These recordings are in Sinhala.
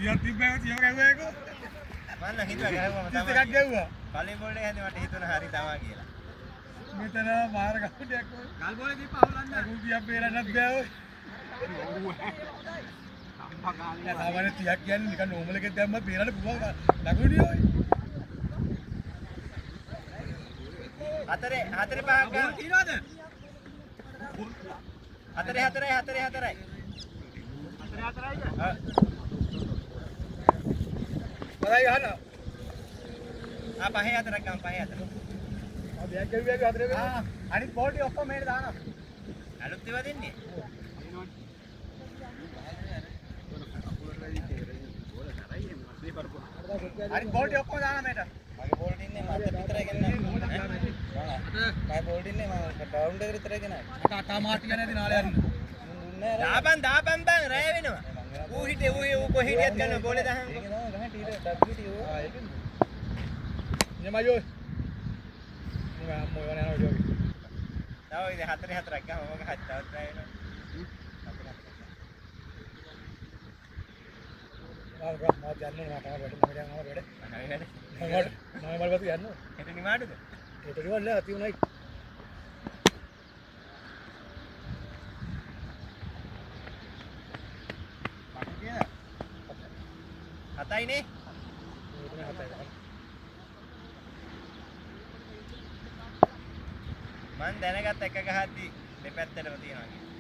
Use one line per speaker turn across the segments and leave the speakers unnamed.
තියක් තිබ්බා තියම ගැහුවා ඒක.
මම නම් හිතුවා ගැහුවම තමයි.
එකක් ගැහුවා.
පළවෙනි බෝලේ හැදි මට හිතුණා හරි තමා කියලා.
මෙතන මාර ගහුඩයක් ඔය. ගල් බෝලේ දීප අවුලන්න. අකුල් තියක් බේරන්නත් බෑ ඔය. අම්මා ගාලිය. සාමාන්‍ය තියක් කියන්නේ නිකන් නෝමල් එකෙන් දැම්මත් බේරන්න පුළුවන් ලකුණුනේ ඔය.
හතරේ පහක් ගන්න.
තියනවද?
හතරේ.
බලයි අහන්න.
පහේ හතරක් ගන්න පහේ හතර.
දෙයක් ගැව්වා හතරේ වෙනවා. අනිත් බෝල් ටික ඔක්කොම මේකට දානවා.
අලුත් ඒවා දෙන්නේ.
අනිත් බෝල් ටික ඔක්කොම දානවා මේකට.
මගේ බෝල් ඉන්නේ මට විතරයි ගෙනන්නේ. මගේ බෝල් ඉන්නේ මම ග්‍රවුන්ඩ් එකට විතරයි ගෙනන්නේ.
අටා මාටි ගැන ඇති නාලේ යන්න.
දාපන් බං රැය වෙනවා. ඌ කොහෙටියත් ගන්න බෝලේ දහන්.
ඒක තමයි ගහන ටීට WTO. ඒකෙන්. නියමයි ඔය. මම අම්මෝ යනවා නේද ඔය.
තව ඉතින් හතරේ හතරක් ගහම මොකක් හරි තවත් රැය වෙනවා.
මම යන්නවා මට වැඩ මම බලපත් යන්නවා.
හෙට නිමාඩුද?
ඒක නිවන්න ඇති උනායි.
හතයිනේ. මං දැනගත් එක ගහද්දි දෙපැත්තටම තියනවා කියලා.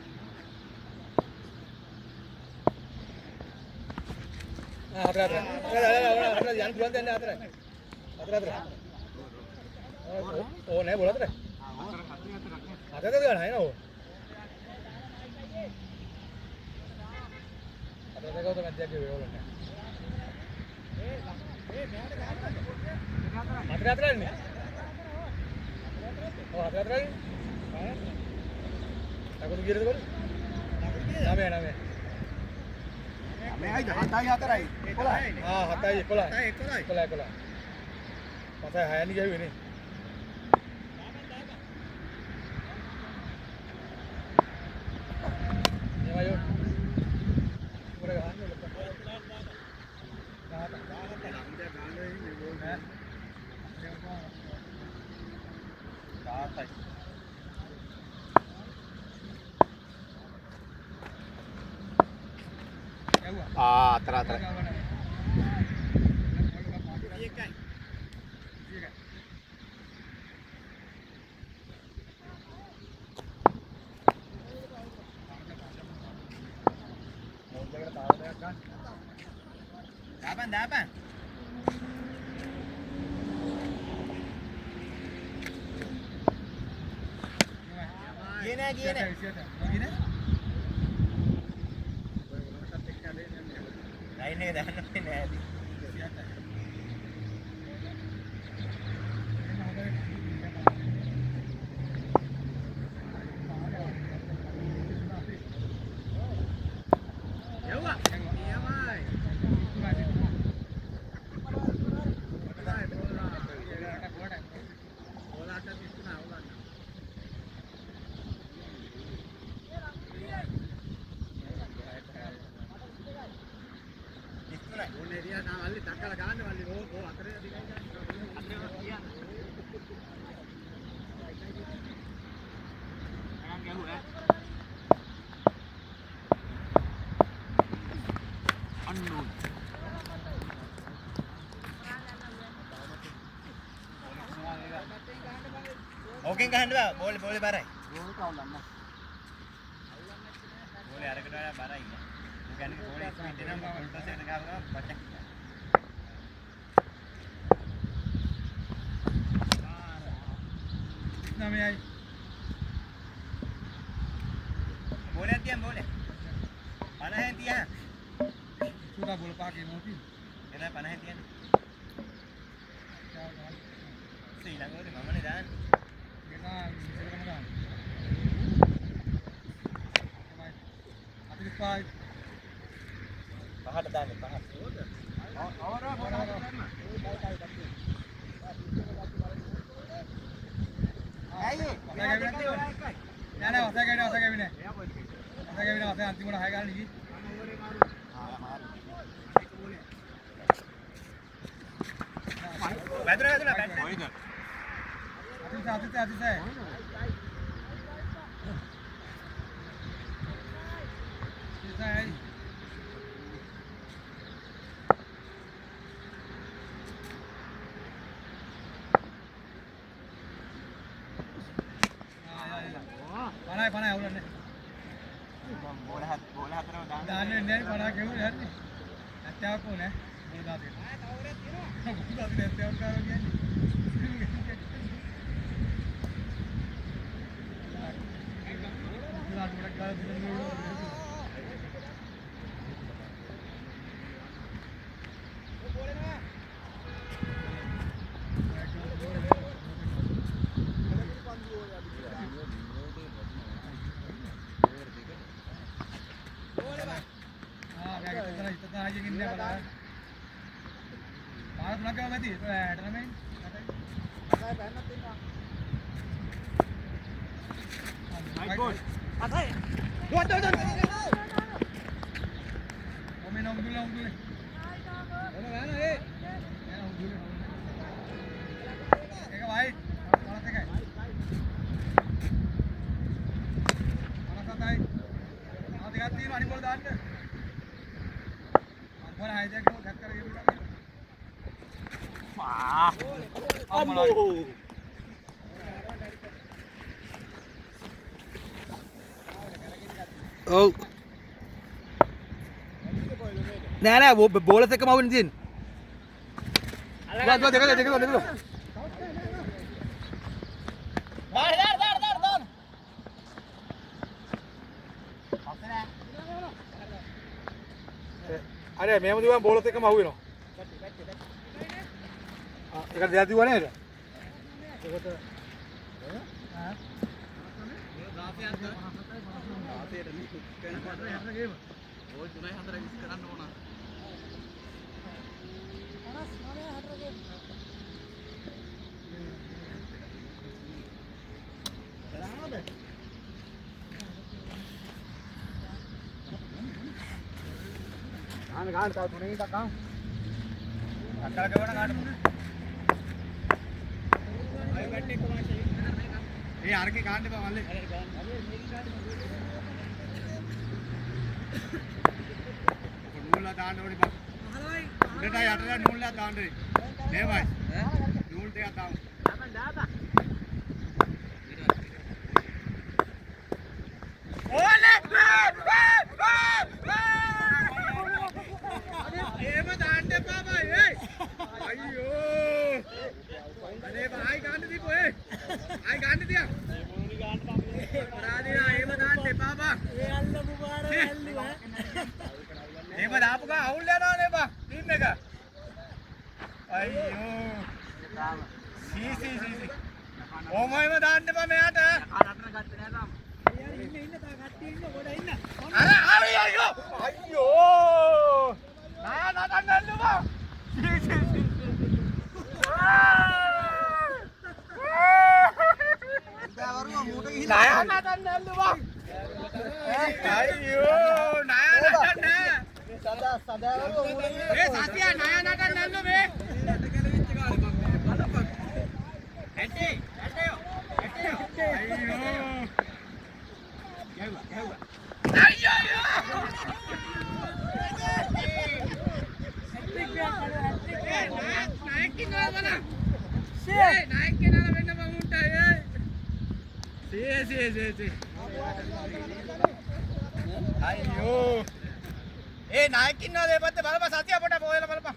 හතර යන්න පුළුවන් දැන් හතර. ඕ නෑ බෝල හතර. හතර ගන්න නෑ නෝ. හතර දෙකව තමයි මැදයක් ගේ වේවල නෑ. හතර ඉන්නේ. ඔව් හතර ඉන්නේ. ලකුණු කීයද ගොල්ලෝ? නවය. මේයි 7යි 4යි 11යි. 7යි 11. මතයි 6යි ගියුවේ නේ. එමයෝ. උඩ ගහන්න ලොක්ක.
අතර. දාපන්. ගියේ නෑ. ලයින් එක දාන්න වෙන්නේ නෑ. ඕකෙන් ගහන්න බෑ. බෝලේ බරයි. බෝලේ අරකට වඩා බරයි. ඒ කියන්නේ බෝලේ ස්පීඩ් එක නම් කොන්ට්‍රස් එකට ගහනවා පචක්.
නමයයි.
බෝලේ තියන් බෝලේ. 50න් තියන්.
සුදා බෝල පාගේ මොකද?
එලා 50න් තියන්. ශ්‍රී ලංකාවේ මමනේ දාන්නේ.
ඉස්සරහම දාන්න. තමයි. 45.
පහට දාන්නේ පහට. ඇයි?
නෑ වස ගැවිනේ. අන්තිමට 6 ගන්න ඉකි. වැදුනා
කොයිද?
අතිසයි. පණයි අවුලන්නේ.
බෝල හතරම දාන්න.
දාන්නේ නැහැ පණා කෙවුනේ හරි. නැත්නම් කො නෑ. බෝල දාන්න. බෝල දාන්න නැත්නම් කාරෝ කියන්නේ. ලාඩ් ගොඩක් ගාලා දෙන්නේ. ඔව් නෑ බෝලත් එක්කම අවුනේ තියෙන්නේ. අල්ලගන්න දෙක දාන්න. අනේ මේම දුවම බෝලත් එක්කම අහු වෙනවා. ඒකට දෙයක් දිවුවා නේද? ඒකට ආ 16ක් ඕල් 3යි 4යි විස් කරන්න ඕන. ගාන තව තුනේ ඉඳක් ගාන. අක්කල ගවන ගාන. අය ගැට්ටේ කොහොමද? ඒ අරකේ ගාන්න එපා මල්ලේ. නූල්ලා දාන්න ඕනේ බං. උඩට යටට නූල්ලා දාන්න ඕනේ. නේ බයි. නූල් දෙකක් දාමු. දාපන්. ඕලේ! එහෙම දාන්න එපා බයි. අයියෝ! අනේ බයි ගන්න දීපෝ ඒ. ආයි ගන්න තියා. මේ මොනුනි ගන්න තමයි. පරාදිනා එහෙම දාන්න එපා බං. ඒ අල්ලපු පාර ඇල්ලුවා. එහෙම දාපු ගා අවුල් යනවනේ බං. ටීම් එක. අයියෝ. සී. ඕමයිම දාන්න එපා මෙයාට. කනටන ගත්තේ නෑ තාම. ඉන්න තා කට්ටිය ඉන්න ගොඩ ඉන්න. අර අයියෝ. අයියෝ. නා නටන්න බං. සී. Naya natan dulu bang. Ayo, Naya natan deh. Sadar lu. Satya Naya natan dulu be. Ente yo. Ayo. Ayo. Naikin mana? Naikin ala benna bangunta ye. Sí. අයියෝ ඒ නායකින් නෝ දෙපැත්ත බලපන් සතිය අපට බෝල බලපන්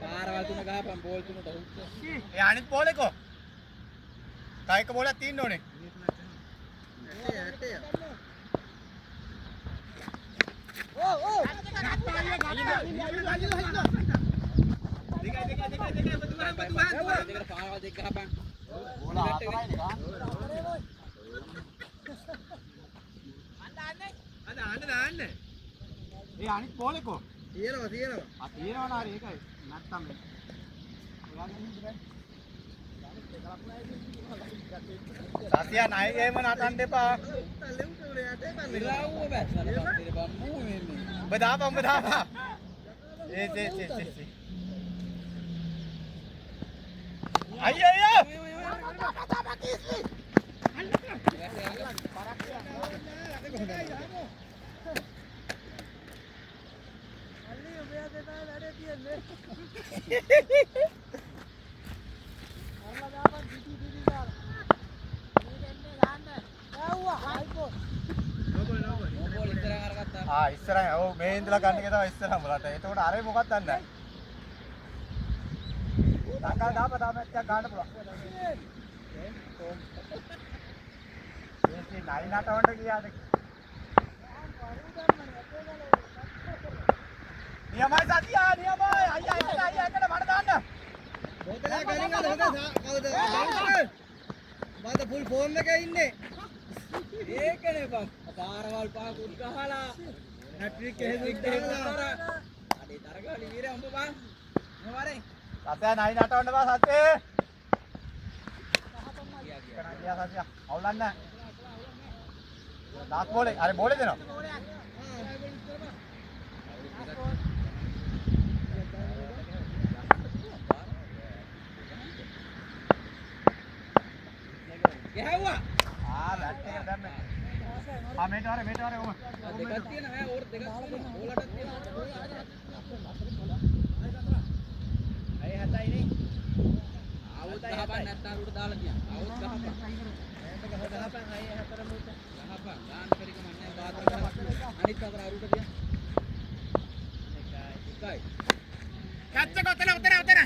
පාරවල් තුන ගහපන් බෝල් තුනට ඒ අනිත් බෝල් එකෝ තව එක බෝලක් තියෙන්න ඕනේ ඇටේ ඕ දෙක පාරවල් දෙක ගහපන් bola atrás nih kan ada ඒ අනිත් බෝල් එකෝ තියෙනවා තියෙනවා නාරි ඒකයි නැත්තම් සතිය නයි එහෙම නටන්න එපා ඔබ දාපන් ඒ අයියෝ ඉස්සරහ ඔව් මේ ඉඳලා ගන්න එක තමයි ඉස්සරහම ලට. එතකොට අරේ මොකක්ද දන්නේ නැහැ. ඩංගල් දාප තාමත් ගන්න පුළුවන්. මේ නයි නටවන්න කියාද? නියමයි සතියා නියමයි. අයියා එකට මඩ දාන්න.
බෝතලයක් ගනින් අද හොඳ කවුද? මම ෆුල් ෆෝම් එකේ ඉන්නේ. ඒකනේ බං. පාරවල් පහක් උඩ ගහලා හැට්‍රික් එහෙම ගහලා. අනේ තරගාලි වීරය උඹ බං. මොවරේ?
සත්‍ය නයි නටවන්න බා සත්‍ය. ගියා සත්‍ය. අවුලන්න. දාස් බෝලේ. අර බෝලේ දෙනවා.
ගැහුවා.
බැට් එක දැම්මේ. මේට වරේ ඔම.
දෙකක් තියෙනවා ඈ ඕවර් දෙකක් තියෙනවා. ඕලටත් තියෙනවා. අය 7යි නේ. ආවොත් ගහපන් නැත්නම් උඩ දාලා තියන්න. ආවොත් ගහපන්. ගහපන් අය 4 මුට. ගහපන්. ගාන පරික මන්නේ බාතර ගහපන්. අනිත් අතර අරුට තියන්න. එකයි.
කච්ච කොතන උතර.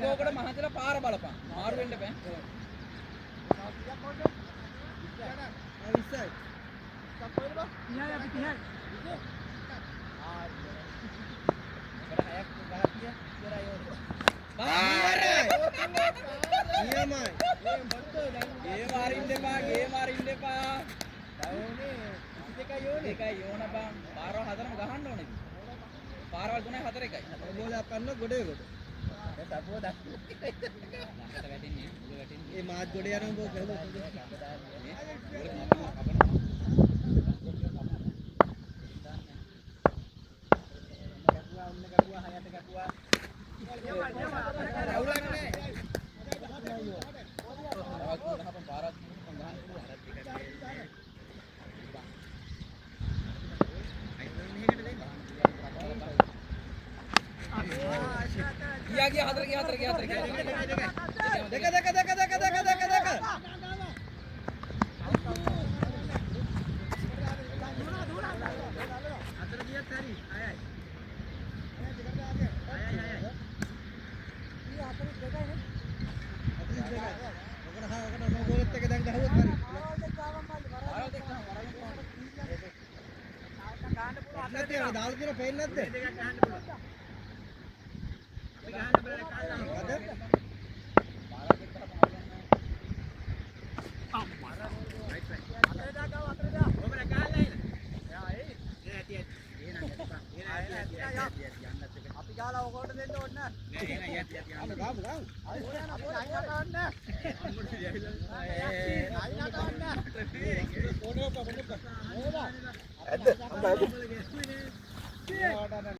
ගෝකට මහතල පාර බලපන්. මාරු වෙන්න බෑ. එකයි යෝන බං පාරවල් හතරම ගහන්න ඕනේ. පාරවල් 3යි 4 එකයි. බෝලයක් ගන්න ගොඩේ කොට. ඒ තපුව දැක්ක. ළඟට වැටෙන්නේ උඩ වැටෙන්නේ. ඒ මාත් ගොඩ යනවා බෝ ගහලා. गया हदर गया दाल की पेन नद्दे